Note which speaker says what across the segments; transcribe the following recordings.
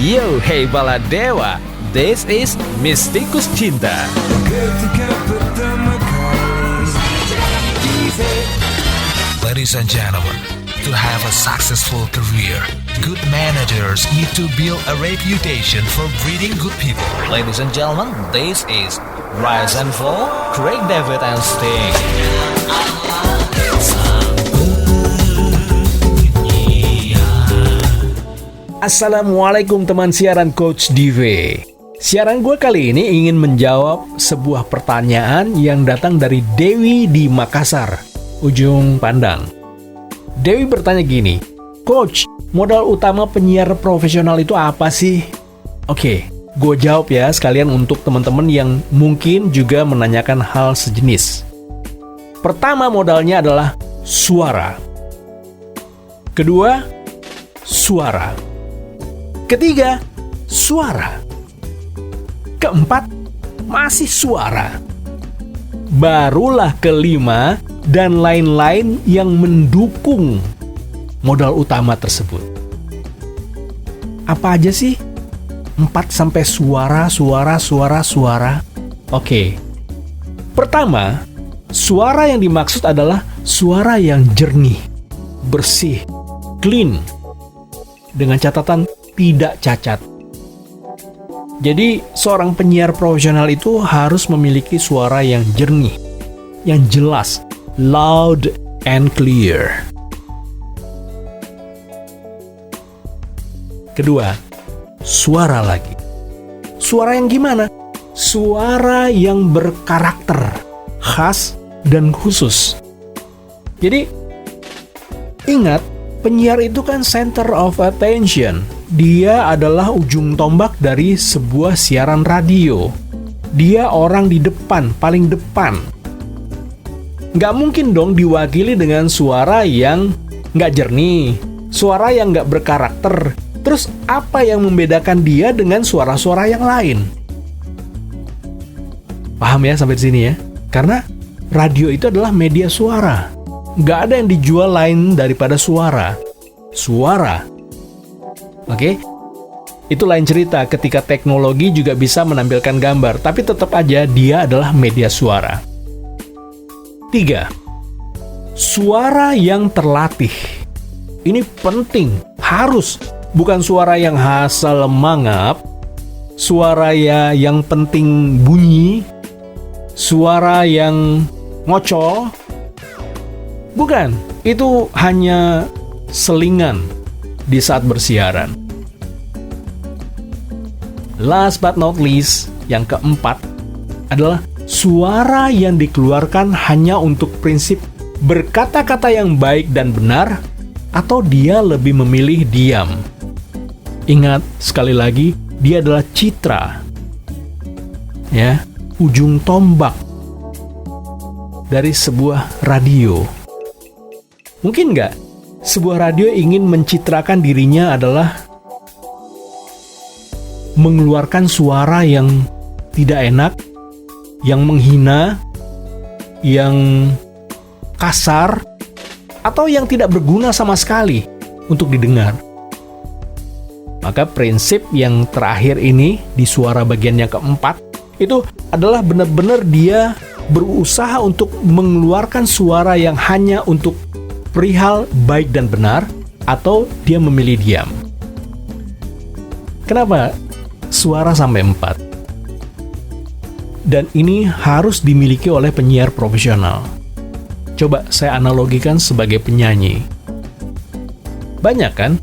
Speaker 1: Yo, hey Baladewa, this is Mistikus Cinta.
Speaker 2: Ladies and gentlemen, to have a successful career, good managers need to build a reputation for breeding good people.
Speaker 1: Ladies and gentlemen, this is Rise and Fall, Craig David and Sting. Assalamualaikum teman siaran Coach Dive. Siaran gue kali ini ingin menjawab sebuah pertanyaan yang datang dari Dewi di Makassar, Ujung Pandang. Dewi bertanya gini, Coach, modal utama penyiar profesional itu apa sih? Oke, gue jawab ya sekalian untuk teman-teman yang mungkin juga menanyakan hal sejenis. Pertama modalnya adalah suara. Kedua, suara. Ketiga, suara. Keempat, masih suara. Barulah kelima dan lain-lain yang mendukung modal utama tersebut. Apa aja sih? 4 sampai suara. Oke. Pertama, suara yang dimaksud adalah suara yang jernih, bersih, clean, dengan catatan tidak cacat. Jadi, seorang penyiar profesional itu harus memiliki suara yang jernih, yang jelas, loud and clear. Kedua, suara lagi. Suara yang gimana? Suara yang berkarakter, khas, dan khusus. Jadi, ingat, penyiar itu kan center of attention. Dia adalah ujung tombak dari sebuah siaran radio. Dia orang di depan, paling depan. Nggak mungkin dong diwakili dengan suara yang nggak jernih, suara yang nggak berkarakter. Terus apa yang membedakan dia dengan suara-suara yang lain? Paham ya sampai di sini ya? Karena radio itu adalah media suara. Nggak ada yang dijual lain daripada suara. Suara. Oke? Itu lain cerita ketika teknologi juga bisa menampilkan gambar, tapi tetap aja dia adalah media suara. 3. Suara yang terlatih. Ini penting, harus. Bukan suara yang asal mangap, suara yang penting bunyi, suara yang ngocol. Bukan, itu hanya selingan di saat bersiaran. Last but not least, yang keempat adalah suara yang dikeluarkan hanya untuk prinsip berkata-kata yang baik dan benar, atau dia lebih memilih diam. Ingat, sekali lagi, dia adalah citra. Ya, ujung tombak dari sebuah radio. Mungkin nggak sebuah radio ingin mencitrakan dirinya adalah mengeluarkan suara yang tidak enak, yang menghina, yang kasar, atau yang tidak berguna sama sekali untuk didengar. Maka prinsip yang terakhir ini di suara bagian yang keempat itu adalah benar-benar dia berusaha untuk mengeluarkan suara yang hanya untuk perihal baik dan benar, atau dia memilih diam. Kenapa suara sampai 4? Dan ini harus dimiliki oleh penyiar profesional. Coba saya analogikan sebagai penyanyi. Banyak kan?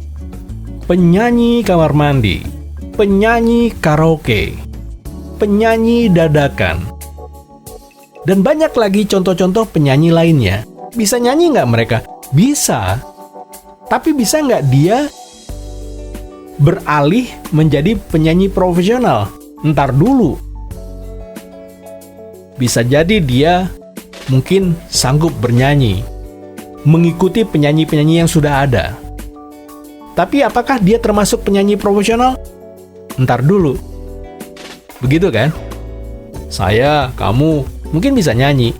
Speaker 1: Penyanyi kamar mandi, penyanyi karaoke, penyanyi dadakan, dan banyak lagi contoh-contoh penyanyi lainnya. Bisa nyanyi nggak mereka? Bisa. Tapi bisa nggak dia beralih menjadi penyanyi profesional? Ntar dulu. Bisa jadi dia mungkin sanggup bernyanyi, mengikuti penyanyi-penyanyi yang sudah ada. Tapi apakah dia termasuk penyanyi profesional? Ntar dulu. Begitu kan? Saya, kamu, mungkin bisa nyanyi.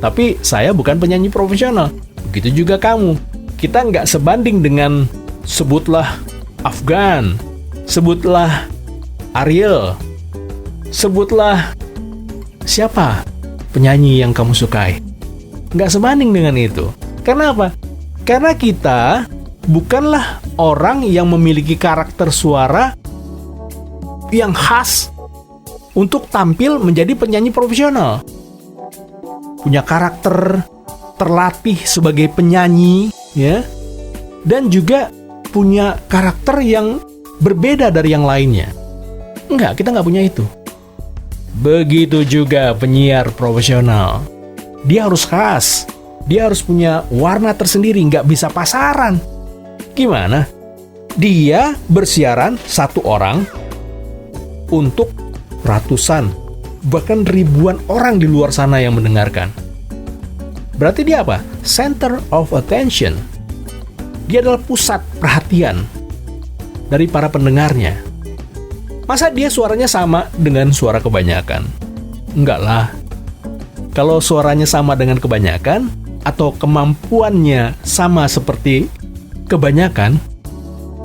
Speaker 1: Tapi saya bukan penyanyi profesional. Begitu juga kamu. Kita nggak sebanding dengan, sebutlah, Afgan, sebutlah Ariel, sebutlah siapa penyanyi yang kamu sukai. Nggak sebanding dengan itu. Karena apa? Karena kita bukanlah orang yang memiliki karakter suara yang khas untuk tampil menjadi penyanyi profesional. Punya karakter, terlatih sebagai penyanyi, ya, dan juga punya karakter yang berbeda dari yang lainnya. Enggak, kita nggak punya itu. Begitu juga penyiar profesional. Dia harus khas. Dia harus punya warna tersendiri, nggak bisa pasaran. Gimana? Dia bersiaran satu orang untuk ratusan, bahkan ribuan orang di luar sana yang mendengarkan. Berarti dia apa? Center of attention. Dia adalah pusat perhatian dari para pendengarnya. Masa dia suaranya sama dengan suara kebanyakan? Enggak lah. Kalau suaranya sama dengan kebanyakan, atau kemampuannya sama seperti kebanyakan,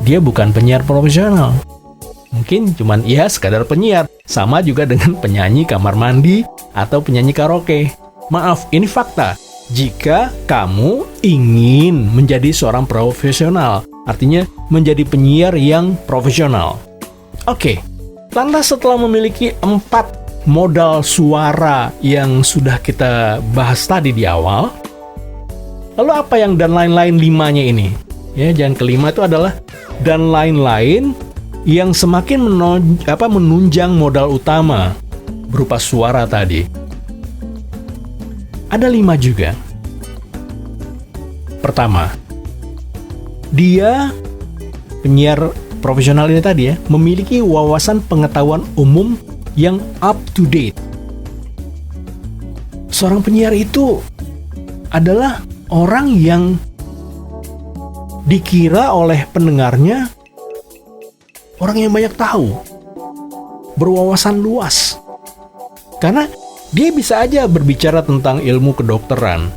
Speaker 1: dia bukan penyiar profesional. Mungkin cuman sekadar penyiar, sama juga dengan penyanyi kamar mandi atau penyanyi karaoke. Maaf, ini fakta. Jika kamu ingin menjadi seorang profesional, artinya menjadi penyiar yang profesional. Oke, lantas setelah memiliki 4 modal suara yang sudah kita bahas tadi di awal, lalu apa yang dan lain-lain 5-nya ini? Ya, yang kelima itu adalah dan lain-lain yang semakin menunjang modal utama berupa suara tadi. Ada 5 juga. Pertama, dia penyiar profesional ini tadi ya, memiliki wawasan pengetahuan umum yang up to date. Seorang penyiar itu adalah orang yang dikira oleh pendengarnya orang yang banyak tahu, berwawasan luas. Karena dia bisa aja berbicara tentang ilmu kedokteran,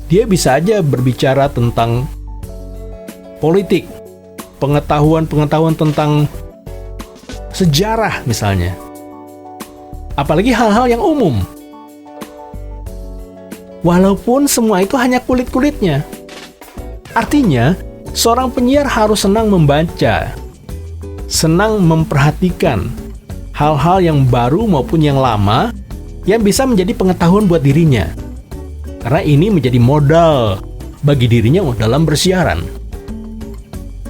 Speaker 1: dia bisa aja berbicara tentang politik, pengetahuan tentang sejarah misalnya. Apalagi hal-hal yang umum. Walaupun semua itu hanya kulit-kulitnya. Artinya, seorang penyiar harus senang membaca, senang memperhatikan hal-hal yang baru maupun yang lama yang bisa menjadi pengetahuan buat dirinya. Karena ini menjadi modal bagi dirinya dalam bersiaran.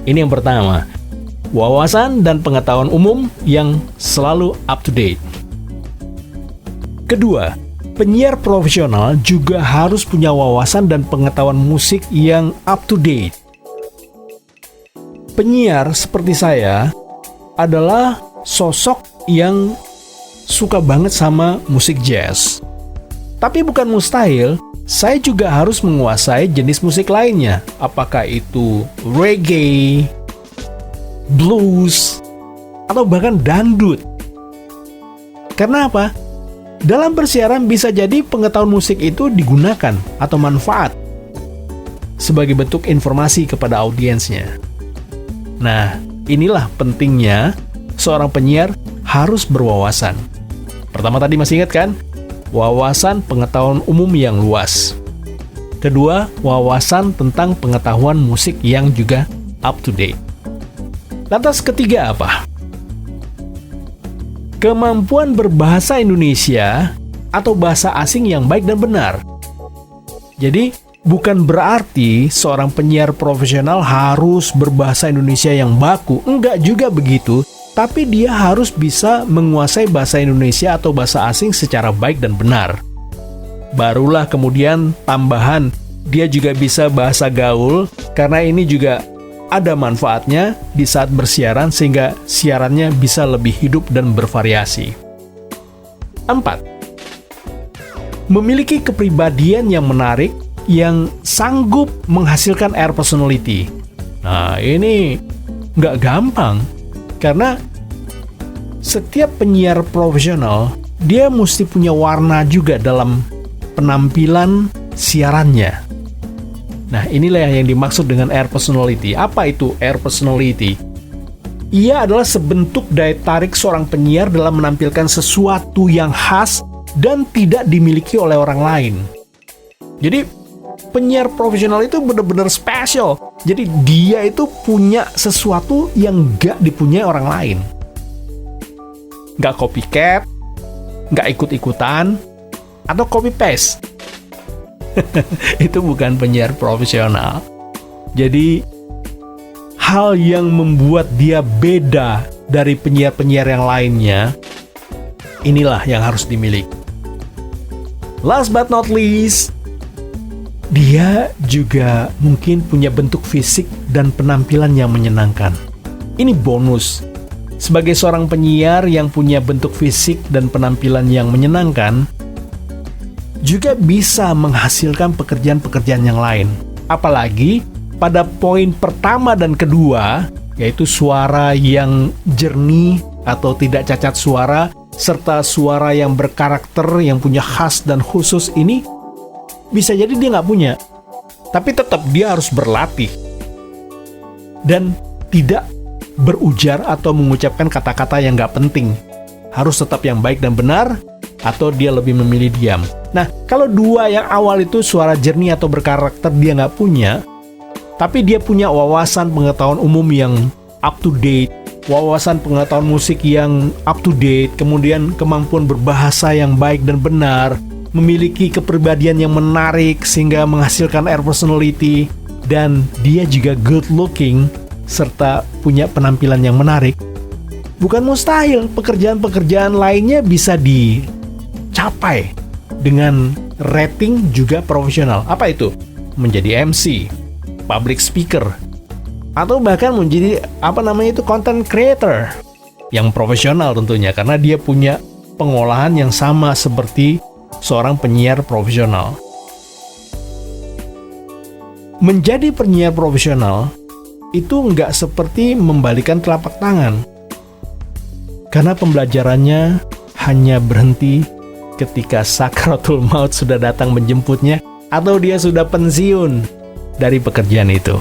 Speaker 1: Ini yang pertama, wawasan dan pengetahuan umum yang selalu up to date. Kedua, penyiar profesional juga harus punya wawasan dan pengetahuan musik yang up to date. Penyiar seperti saya adalah sosok yang suka banget sama musik jazz. Tapi bukan mustahil, saya juga harus menguasai jenis musik lainnya. Apakah itu reggae, blues, atau bahkan dangdut. Karena apa? Dalam bersiaran bisa jadi pengetahuan musik itu digunakan atau manfaat sebagai bentuk informasi kepada audiensnya. Nah, inilah pentingnya seorang penyiar harus berwawasan. Pertama tadi masih ingat kan? Wawasan pengetahuan umum yang luas. Kedua, wawasan tentang pengetahuan musik yang juga up to date. Lantas ketiga apa? Kemampuan berbahasa Indonesia atau bahasa asing yang baik dan benar. Jadi, bukan berarti seorang penyiar profesional harus berbahasa Indonesia yang baku. Enggak juga begitu. Tapi dia harus bisa menguasai bahasa Indonesia atau bahasa asing secara baik dan benar. Barulah kemudian tambahan, dia juga bisa bahasa gaul, karena ini juga ada manfaatnya di saat bersiaran sehingga siarannya bisa lebih hidup dan bervariasi. 4. Memiliki kepribadian yang menarik yang sanggup menghasilkan air personality. Nah, ini nggak gampang. Karena setiap penyiar profesional, dia mesti punya warna juga dalam penampilan siarannya. Nah, inilah yang dimaksud dengan air personality. Apa itu air personality? ia adalah sebentuk daya tarik seorang penyiar dalam menampilkan sesuatu yang khas dan tidak dimiliki oleh orang lain. Jadi, penyiar profesional itu benar-benar spesial. Jadi, dia itu punya sesuatu yang gak dipunyai orang lain. Gak copycat, gak ikut-ikutan, atau copy-paste. Itu bukan penyiar profesional. Jadi, hal yang membuat dia beda dari penyiar-penyiar yang lainnya, inilah yang harus dimiliki. Last but not least, dia juga mungkin punya bentuk fisik dan penampilan yang menyenangkan. Ini bonus. Sebagai seorang penyiar yang punya bentuk fisik dan penampilan yang menyenangkan, juga bisa menghasilkan pekerjaan-pekerjaan yang lain. Apalagi pada poin pertama dan kedua, yaitu suara yang jernih atau tidak cacat suara, serta suara yang berkarakter, yang punya khas dan khusus ini, bisa jadi dia nggak punya. Tapi tetap dia harus berlatih. Dan tidak berujar atau mengucapkan kata-kata yang nggak penting. Harus tetap yang baik dan benar, atau dia lebih memilih diam. Nah, kalau dua yang awal itu suara jernih atau berkarakter dia nggak punya, tapi dia punya wawasan pengetahuan umum yang up to date, wawasan pengetahuan musik yang up to date, kemudian kemampuan berbahasa yang baik dan benar, memiliki kepribadian yang menarik sehingga menghasilkan air personality, dan dia juga good looking serta punya penampilan yang menarik. Bukan mustahil pekerjaan-pekerjaan lainnya bisa dicapai dengan rating juga profesional. Apa itu? Menjadi MC, public speaker, atau bahkan menjadi content creator yang profesional tentunya, karena dia punya pengolahan yang sama seperti seorang penyiar profesional. Menjadi penyiar profesional itu nggak seperti membalikan telapak tangan, karena pembelajarannya hanya berhenti ketika sakratul maut sudah datang menjemputnya atau dia sudah pensiun dari pekerjaan itu.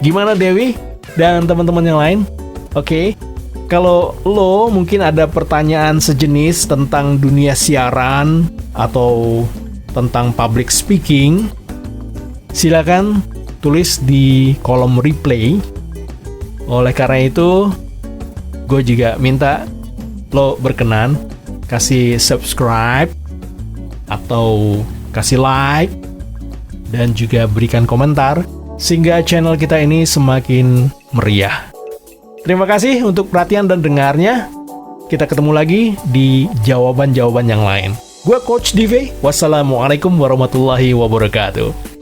Speaker 1: Gimana Dewi dan teman-teman yang lain? Oke, kalau lo mungkin ada pertanyaan sejenis tentang dunia siaran atau tentang public speaking, silakan tulis di kolom replay. Oleh karena itu, gue juga minta lo berkenan kasih subscribe atau kasih like dan juga berikan komentar sehingga channel kita ini semakin meriah. Terima kasih untuk perhatian dan dengarnya. Kita ketemu lagi di jawaban-jawaban yang lain. Gue Coach Dive. Wassalamualaikum warahmatullahi wabarakatuh.